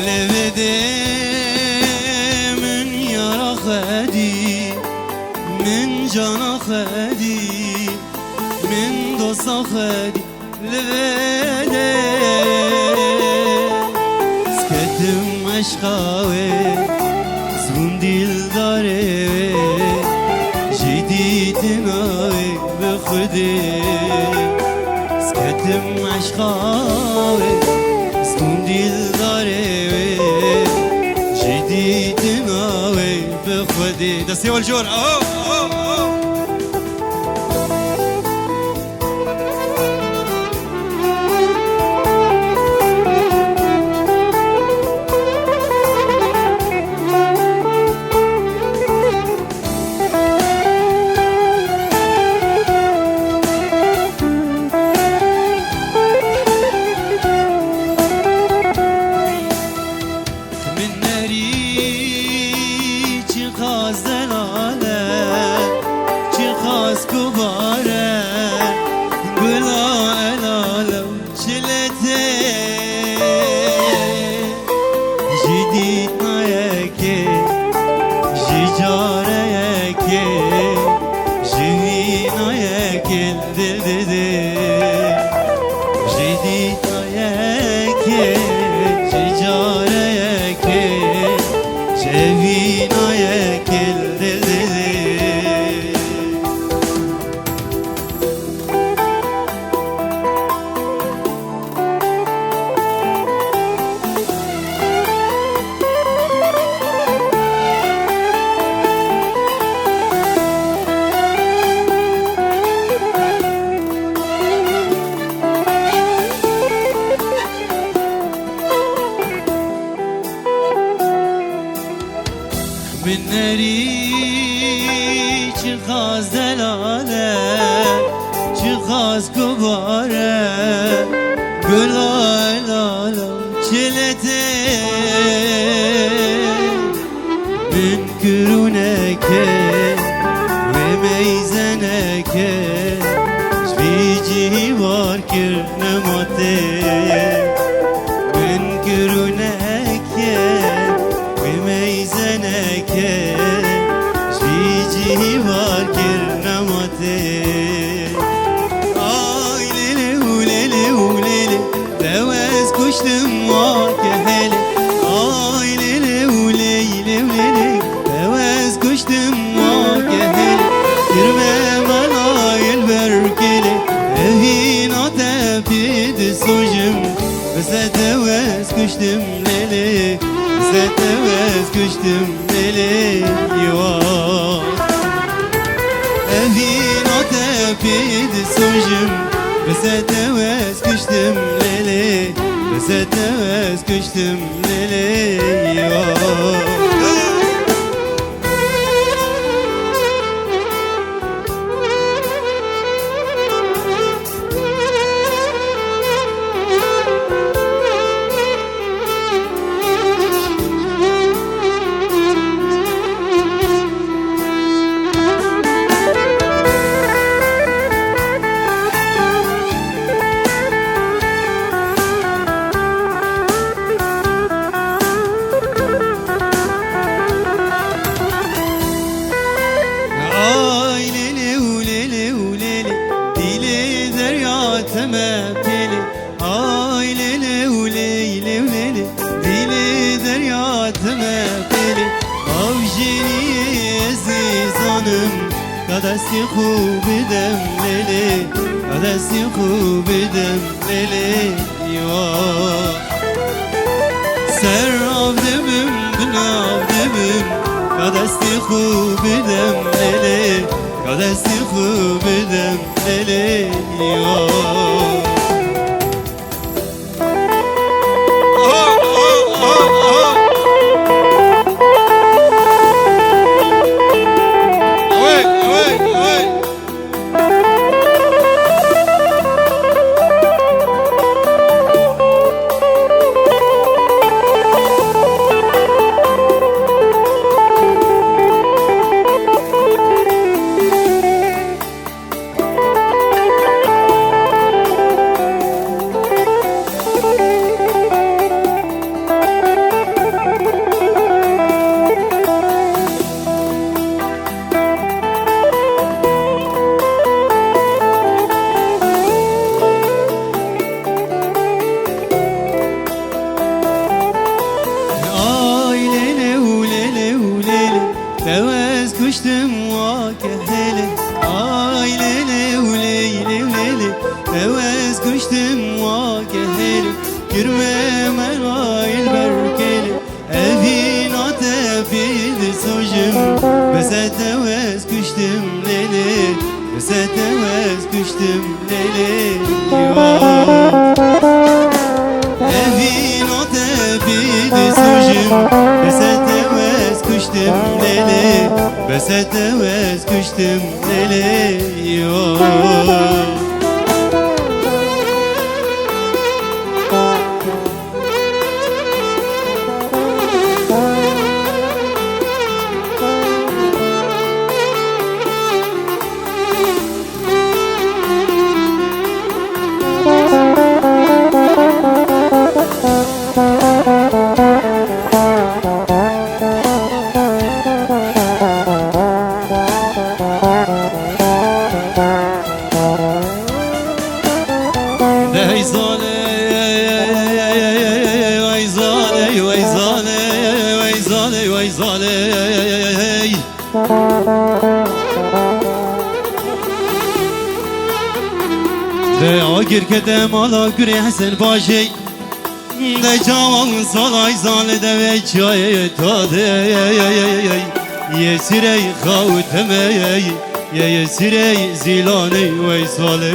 لبدي من يرى خدي من جانا خدي من دوسا خدي لبدي سكتم عشقاوي زبون دل داري جديدناوي بخدي سكتم عشقاوي زبون دل داري جديدناوي بخدي دستي والجور وز کشتم لیلی بسات وز کشتم لیلی evin tebidi sujim besete vez kuştum lele besete vez kuştum lele yo آگر کده مالا گری حسن باشی ده جوان سالای زال ده چای تاده یه سیره خاوتمه یه سیره زیلانه وی ساله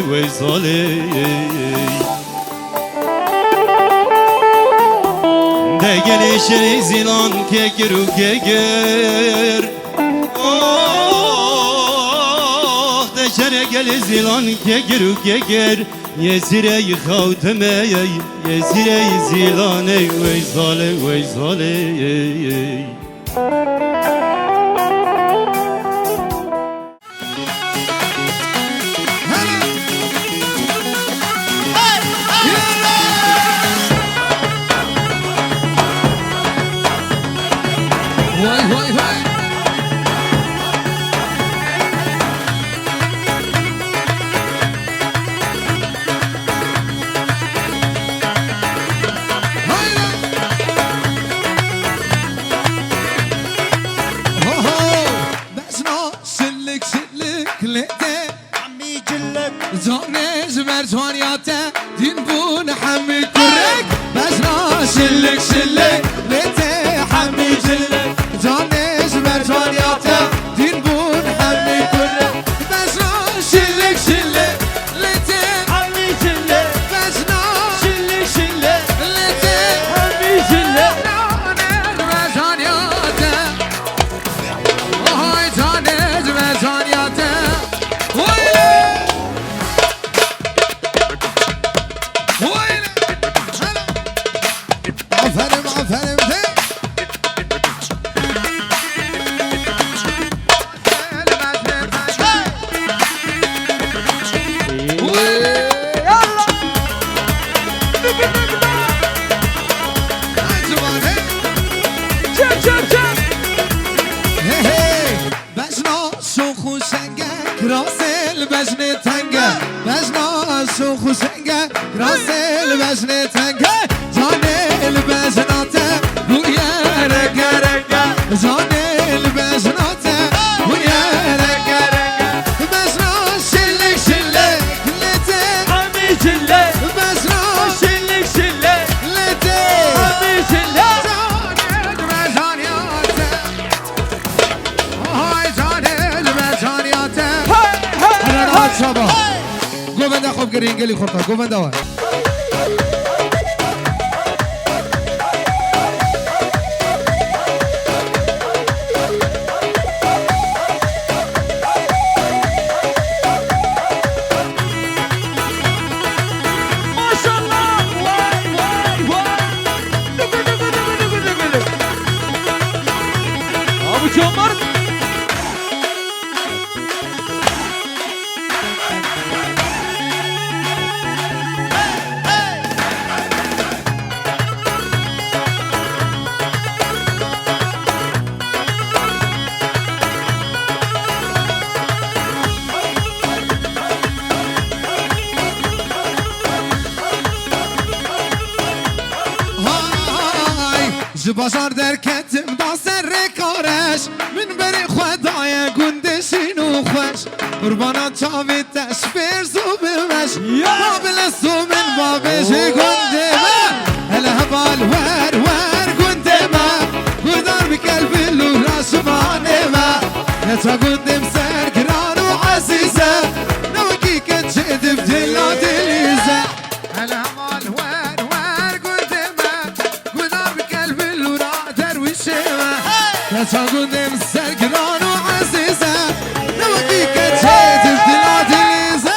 ده گلی شری زیلان که گرو که گر شره گل زیلان که گرو که گر یه سیره خوتمه یه سیره زیلانه وی ساله گوونده خوب گرین گلی خورتا گوونده وای بازار در کتم با سر کارش من بری خدای گندشین و خوش قربانا چاوی تشفیر و بمش قابل سو من بابش گنده من هل هبال ور گنده من گردار بکلب اللو راسمان من تقدم سرگران وعزيزة نوكي كتشد بدلا دليزة الأمال وين قدمه قدر بقلب الورا درويشمه تقدم سرگران وعزيزة نوكي كتشد بدلا دليزة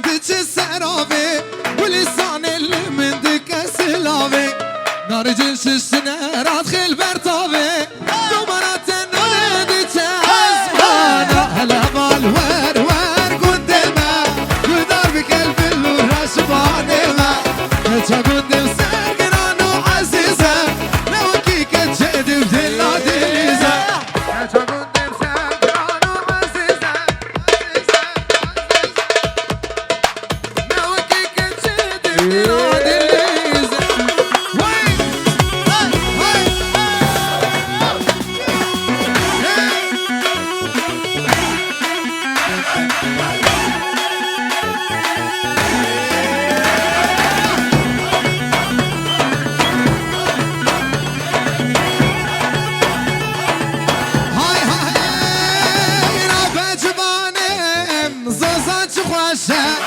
دچ سراوي ولسان اللي من دك سلاوي نار جنسنا رات خل برتاوي دمرات نادي عزمانا هلا بالور قدامه قدر بقلب الراس بانما تقدم سرقران وعزيزه لو كيك تجد بدلا دليزه تقدم سرقران وعزيزه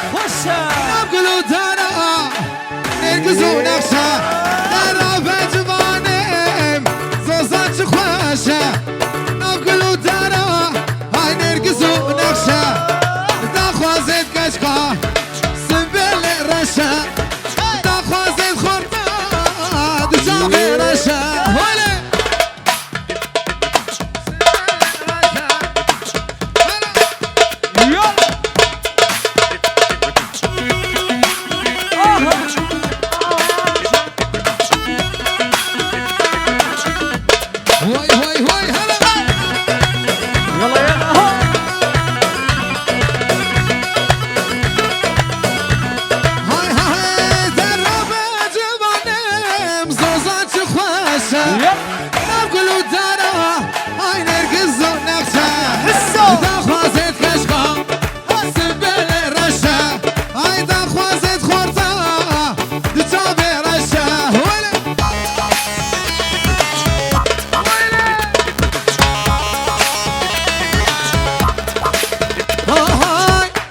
نقولوا دارا نركزوا نخشى دارا بجوانم زوزات خواشة نقولوا دارا هاي نركزوا نخشى داخوازت كشكا سنبل رشا داخوازت خوربا دشابي رشا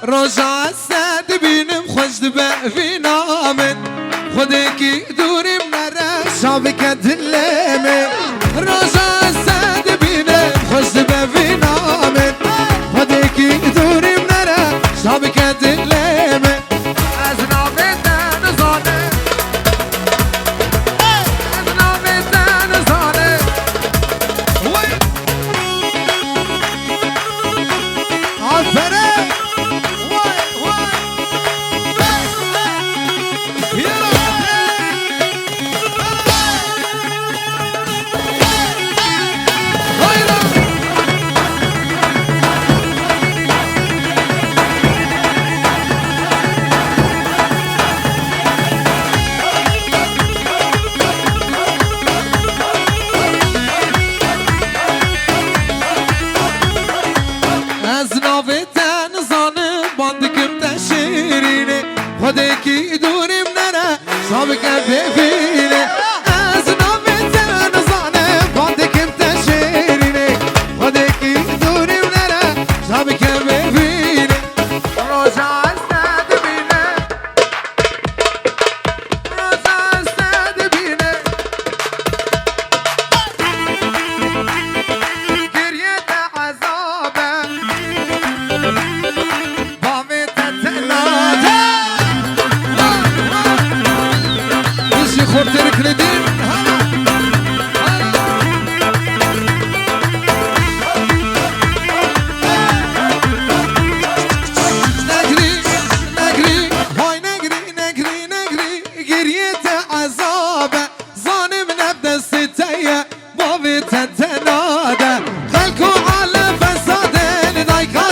رجع أسعد بينم خوش دبا في نامن خدكي دوري منرا شعبك دلمي رجع أسعد بينم خوش دبا في نامن خدكي دوري منرا شعبك دلمي أزنا بيتان زاني أزنا بيتان زاني عفري خدكي دوري مننا صابك بفيني أزنا بنتنا نصاني بعدك متشيريني خدكي دوري مننا صابك بفيني رجع أستاذ بيني رجع أستاذ بيني كريت عذابه بامت تنادى شيخو ترك لدين نجري نجري هاي نجري نجري نجري قريت عذابه ظالم نبدا ستايا بابي تتنادى خلكوا على فساد دايكا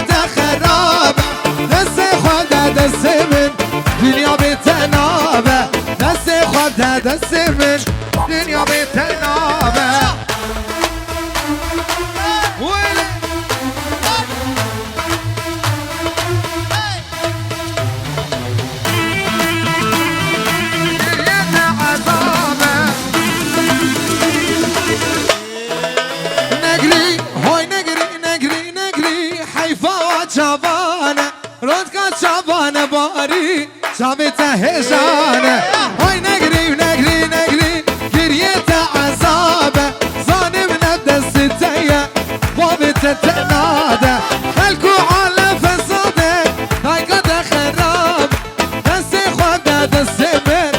شبان باری شابت هجانه های نگری نگری نگری گریت عذابه ظالم ندست تیه بابت تناده خلقو على فساده های قد خراب دست خود دست بر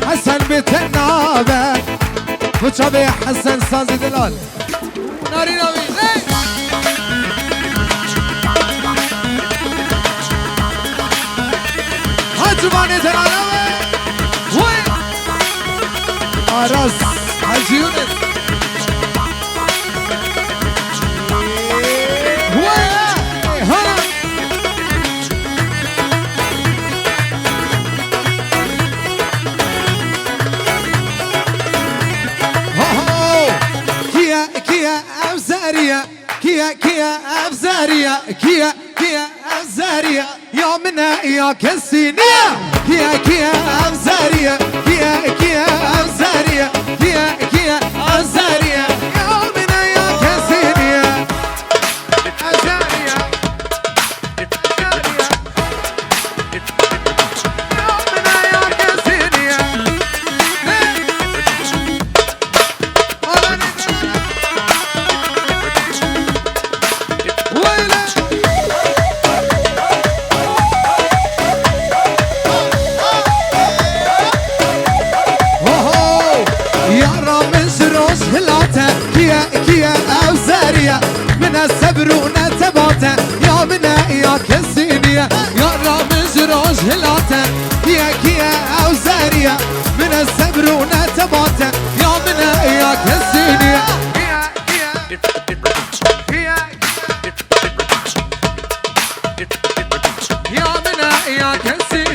حسن بتنابه وچابه حسن سازی دلال ناری ناوی زبانه ترانوه وي عراس حاجي يونس وي هلا كيا كيا أبزارية كيا أبزارية كيا أبزارية يا منا يا كسينية كيا أبزارية كيا أبزارية كيا أبزارية يا منا يا كسينية أبزارية يا منا يا كسينية كيا أوزارية من الصبر ونتباته يا منا يا كسينية يا رامز روج هلاته كيا أوزارية من الصبر ونتباته يا منا يا كسينية يا منا يا كسينية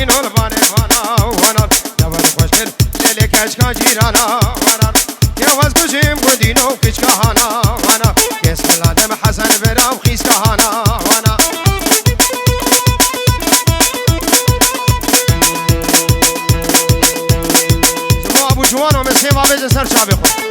نور بانه وانا وانا جوان خوشتر لیلی کشکا جیرانا وانا يا وزبجيم ودينو كشكا هانا وانا يسم الادم حسن براو خيسكا هانا وانا جواب جوانو مسيما بيجي سر شعبي خو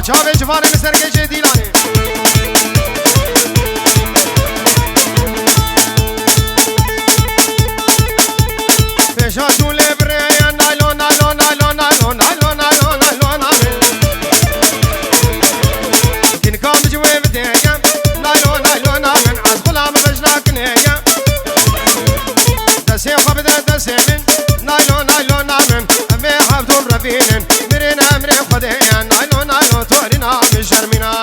شعبي جفان مسر كيجي ديلاني فيشاتو لبريا نايلون نايلون نايلون نايلون نايلون نايلون نايلون كن كام جوي بديا نايلون نايلون من عزقلا مبجنا كنيا دسي خبد دسي من نايلون نايلون من أمي حبتم رفين مرين أمري خديا نايلون نايلون تورينا من شرمنا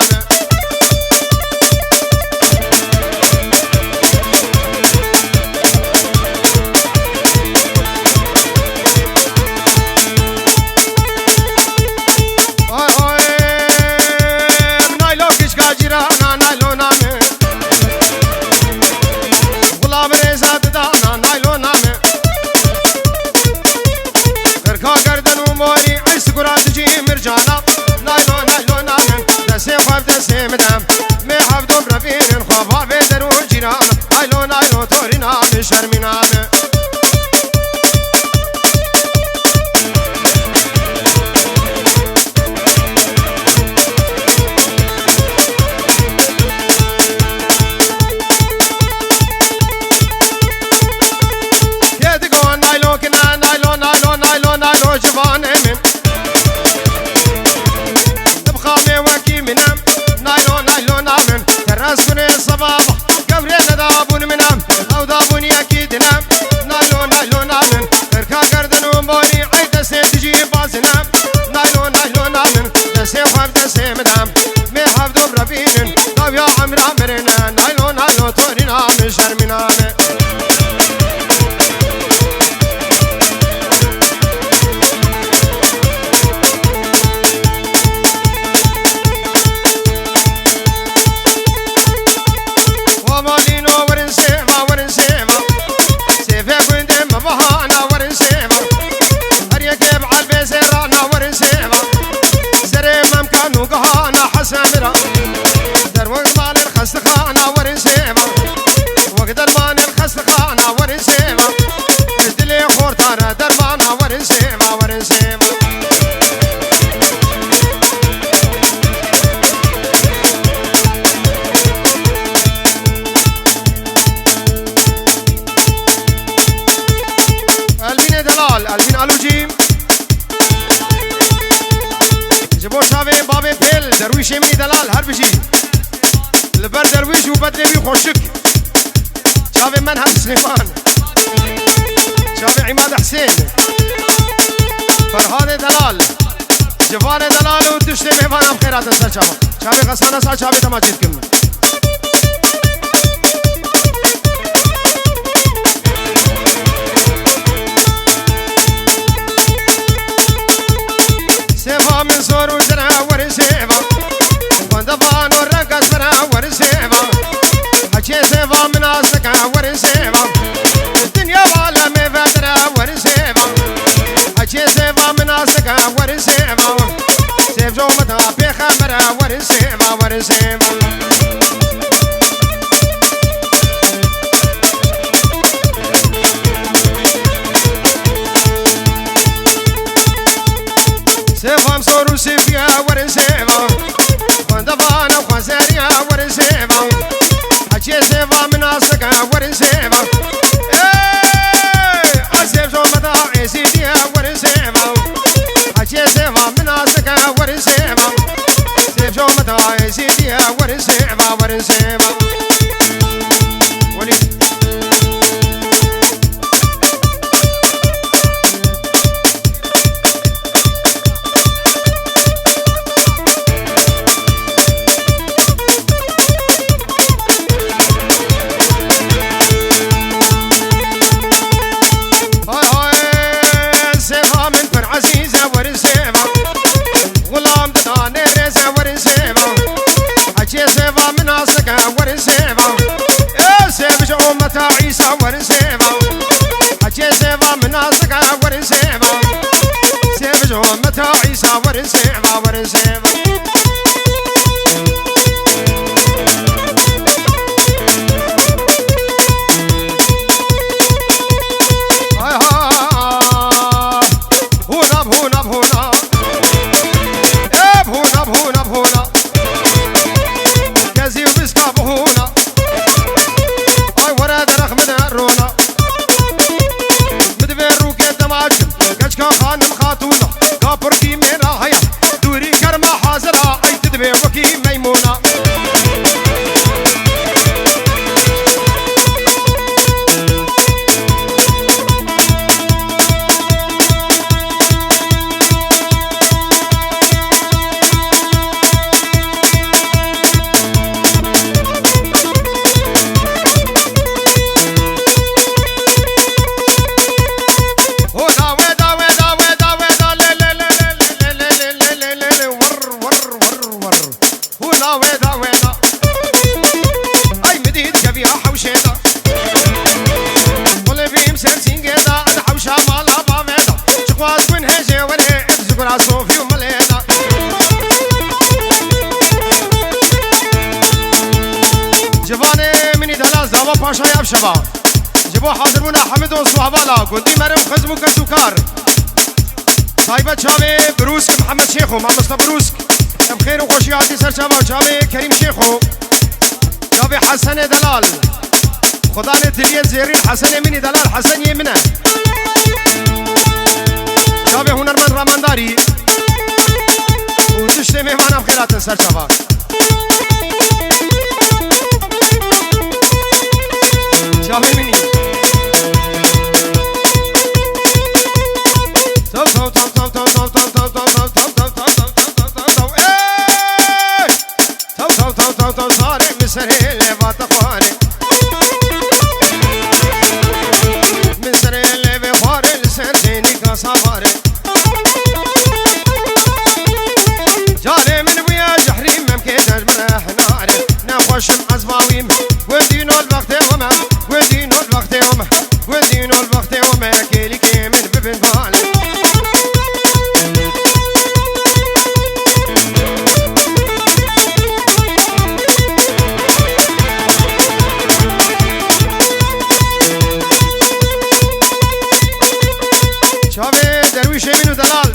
مرجانا نايلون نايلون نايلون دسي خواب دسي مدام مي حفظهم رفين خوابا بيدرون جيران نايلون نايلون تورينا من شرمنا يدقون نايلون كنا نايلون نايلون نايلون نايلون جفان من ترسكني الصبابة قبري ندابون منام أو دابوني أكيد نام نايلون نايلون نامن تركا قردن ومبوني عيد دسي تجي بازنام نايلون نايلون نامن دسي خواب دسي مدام مي حفظو برفين طب يا عمر عمرنا نايلون نايلون تورينا من شرمنا سامرة دروق مان الخستخانة ورنسيمة وقدر مان الخستخانة ورنسيمة دلي خورتانا دربانا ورنسيمة ورنسيمة الفين دلال الفين علو جيم جبو شابي بابي بيل درويش يمني دلال هر بشي البر درويش وبدري بي خوشك شابي منهم سليمان شابي عماد حسين فرهاد دلال جفان دلال وتشتي ميفان بخيرات السر شابي غسان أسعد شابي تماجدكم سيفا من صور وزرع ورسيفا وندفان ورقص زرع ورسيفا حكي سيفا من أصدقع ورسيفا الدنيا وعالمي فترة ورسيفا حكي سيفا من أصدقع ورسيفا سيف جومتها في خبرة ورسيفا ورسيفا سيفهم صورو سيفيا ورسيفا وندفانا وخزاريا ورسيفا حكي سيفا من أصدقا ورسيفا سيف جومتا عيسيديا ورسيفا حكي سيفا من أصدقا ورسيفا سيف جومتا عيسيديا ورسيفا ورسيفا وليد عزيزة ورسيمة غلام دناني ريزة ورسيمة باور سيف شباب جبوا حاضرمونا حمد وصحبالا قلدي مرم خزمو كسوكار صاحبة شابي بروسك محمد شيخو مع مصطفى بروسك كم خير وخوشي عادي سر شباب شابي كريم شيخو شابي حسن دلال خدانة تلين زيرين حسن مني دلال حسن يمنه شابي هنرمن رامان داري وتشتي مهمانا بخيرات سر شباب شابي مني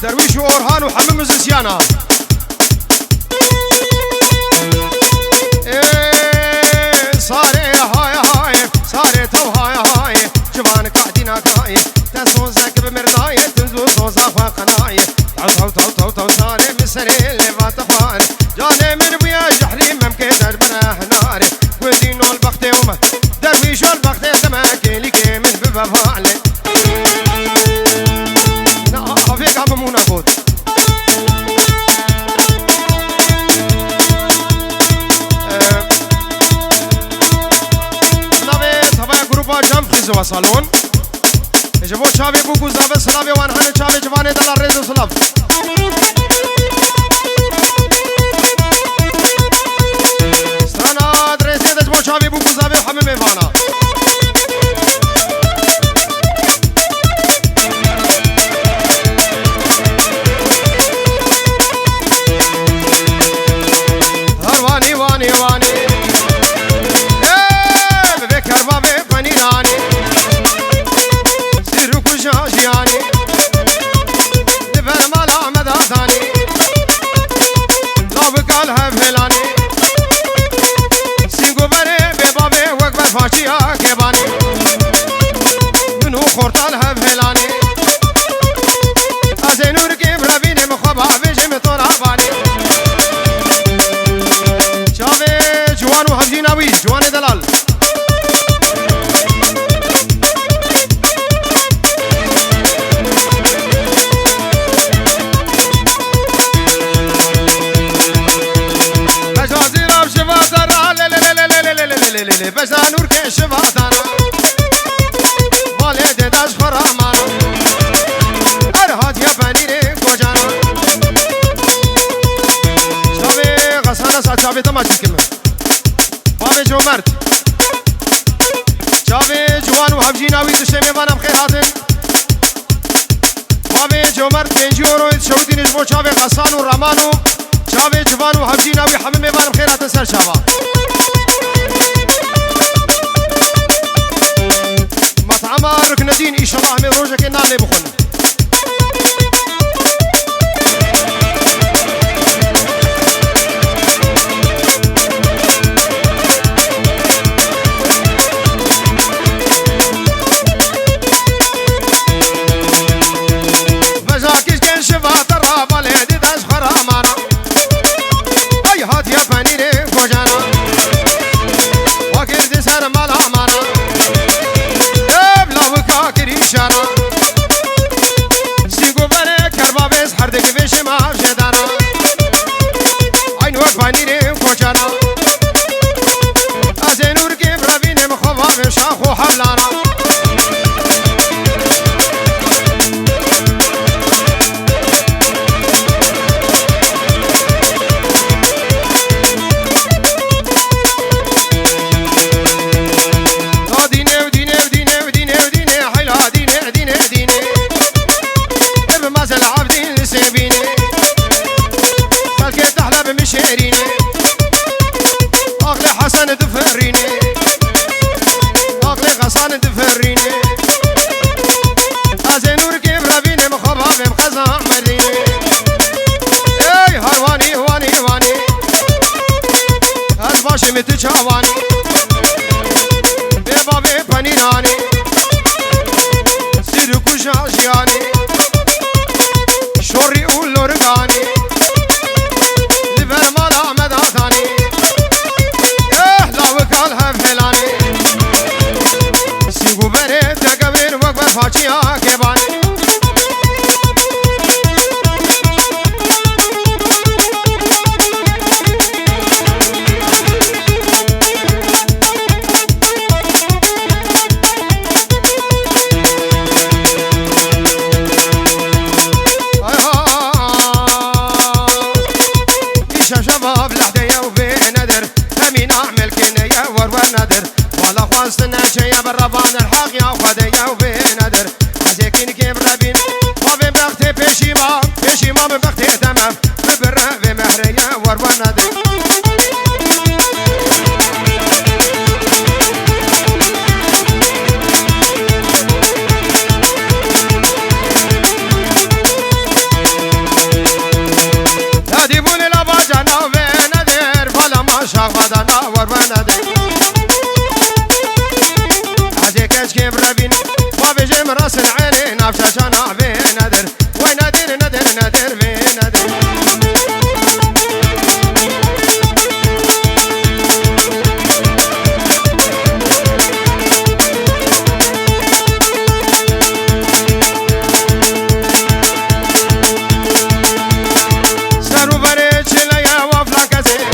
درويش وأورهان وحمم الزيانة صاري هاي هاي صاري تو هاي هاي جفان قاعدين كاي تسوزك بمرداي تنزو صوزا فقناي تو تو تو تو صاري مسري اللي فاتفان جاني من بيا جحري ممكن دربنا ناري ودينو البختي وما درويش البختي تماكي لكي من ببفالي افيك عم مونا بود و سالون جبو شابي بوكو زاب سلافي وان هن شابي جفاني دلال ريزو سلاف سترانا دريسي جبو شابي بوكو زاب حمم ايفانا هرواني واني واني ايه ببيك هربابي فنيناني جاني لبر مالا مداداني لو بقالها بهلاني سينقو بري ببابي وقبر فاشيها كيباني منو خورتالها بهلاني ازينور كيب ربيني مخبا بيجي مطور عباني شافي جوان وحمجيناوي جواني دلال بجا نور کے شفادانا والے دے داش فرامانا ارهاد یا بنیرے کو جانا شابي غسان أسعد شابي تماشي كلمة بابي جو مرد شابي جوان وهبجيناوي دشمي وانا بخير هاتن چاوی جمر 5 یورو شودی نجبو چاوی غسان و رامان و چاوی جفان و حمزی ناوی همه میوانم خیرات سر چاوا مطعم رکن دین ان شاء الله همه روزه که ناله بخونه شيخو حبلانا حسن تفريني غسان تفريني أزنور كيف ربيني مخباب مخزان مريني اي هرواني هواني هواني هالباشي متجاواني ببابي بنيناني سيركو شاشياني شوري ولورغاني لبر مالا مداتاني ايه لاوكال هفلاني فاچیا کے بان شباب لحديا وبين ندر همين اعمل كنيا ورور ندر ولا خواستنا شيا بالربان الحق يا خديا وبين ندر ازيكين كيف رابين وبين بختي بيشيما من بختي تمام ببره بمهريا ورور ندر شاغدنا وربنا عزيكش كيف رابين وبجم راس العين نافشاشنا بين ندر وين ندر ندر ندر بين ندر سرو بريتش ليا وفلانكزي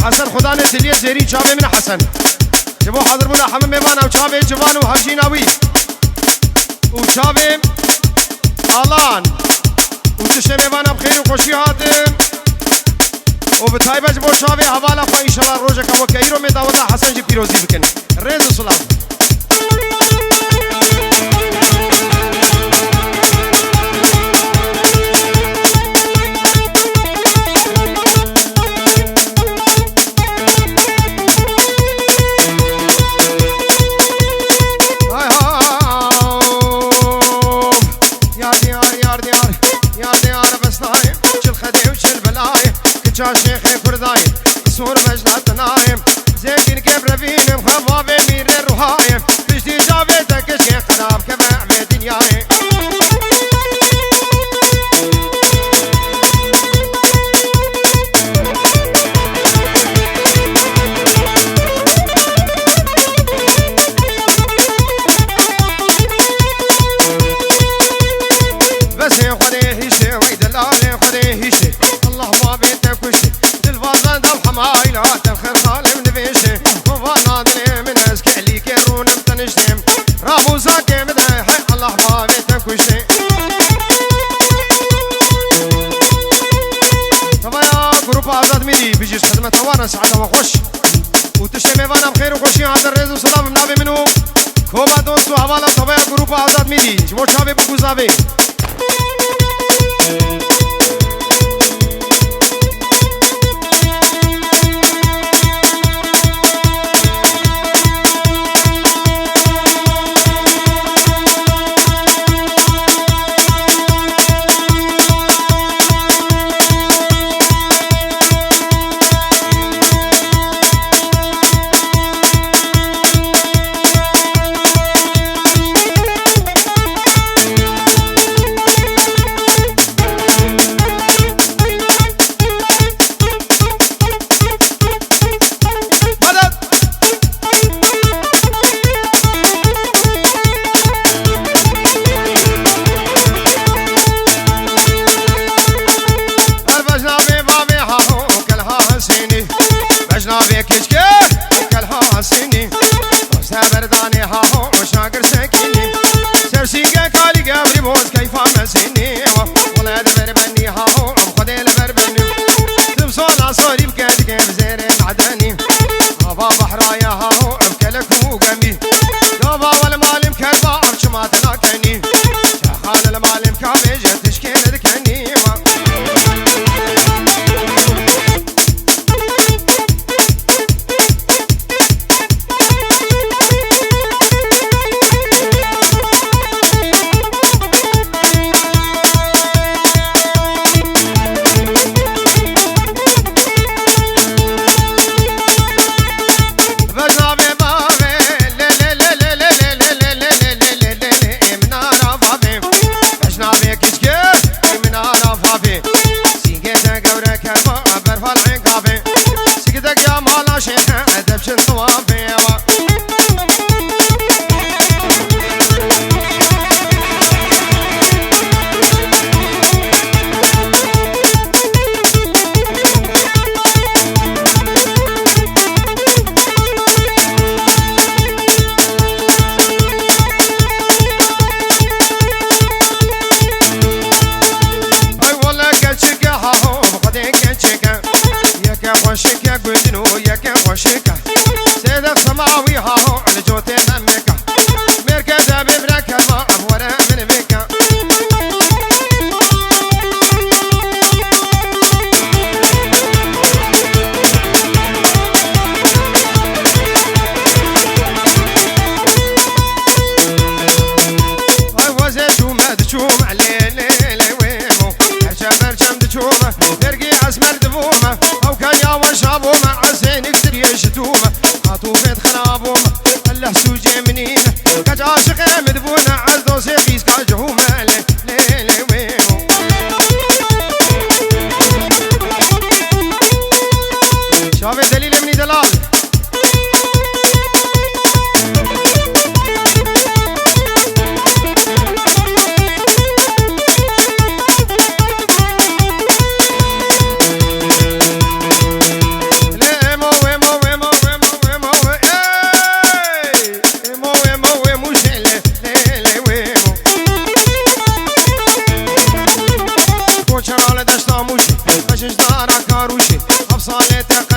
حسن خدا نسليه زيرين شابي من حسن جبو حضر بنا حمام ميوانا وشابي جفان وهمجيناوي وشابي آلان وتشتي ميوانا بخير وخوشي هاتم وبتايبه جبو شابي حوالا خوا إن شاء الله روجك وكيرو ميداوتا حسن جي بيروزي بكن ريز السلام بچا شیخ کردایم سور مجلت نایم زنگین که بروینم خواب میر روحایم پشتی جاوید تکش که خراب که به دنیایم أسعد وخش وتشتمي وانا بخير وخشي عند الرئيس وصلاة بنابي منهم كوبا دوست وحوالا طبيعة جروب أعزاد ميدي جمو شابي بقوزابي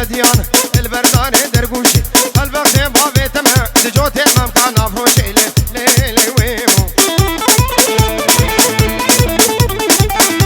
قديان البردان درقوشي